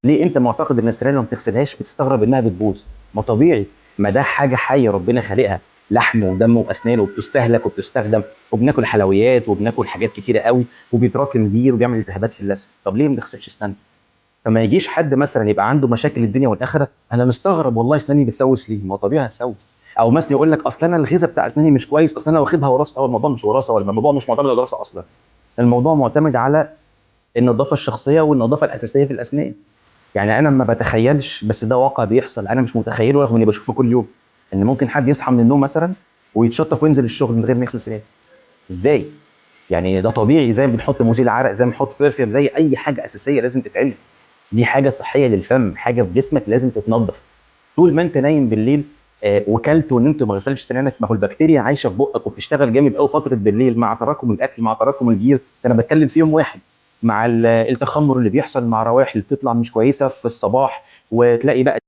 ليه انت معتقد ان السنان لو ما بتغسلهاش بتستغرب انها بتبوظ؟ ما طبيعي، ما ده حاجه حيه ربنا خالقها، لحم ودم واسنان وبتستهلك وبتستخدم، وبناكل حلويات وبناكل حاجات كتيره قوي، وبيتراكم دير وبيعمل التهابات في اللثه. طب ليه ما بنغسلش اسناننا؟ فما يجيش حد مثلا يبقى عنده مشاكل الدنيا والاخره، انا مستغرب والله اسناني بتسوس ليه؟ ما هو طبيعي هتسوس. او مثلا يقول لك اصل انا الغذاء بتاع اسناني مش كويس، اصل انا واخدها وراثه. هو الموضوع مش وراثه، ولا الموضوع مش معتمد على الوراثه اصلا. الموضوع معتمد على النظافه الشخصيه والنظافه الاساسيه في الاسنان. يعني انا ما بتخيلش، بس ده واقع بيحصل، انا مش متخيله رغم اني بشوفه كل يوم، ان ممكن حد يصحى من النوم مثلا ويتشطف وينزل الشغل من غير ما يغسل سنانه. ازاي؟ يعني ده طبيعي، زي ما بنحط مزيل عرق، زي ما بنحط برفيوم، زي اي حاجه اساسيه لازم تتعمل. دي حاجه صحيه للفم، حاجه في جسمك لازم تتنضف. طول ما انت نايم بالليل وكلت ونمت وما غسلتش سنانك، ما هو البكتيريا عايشه في بقك وبتشتغل جامد قوي فتره بالليل، مع تراكم الاكل، مع تراكم الجير. انا بتكلم في يوم واحد، مع التخمر اللي بيحصل، مع روائح اللي بتطلع مش كويسه في الصباح، وتلاقي بقى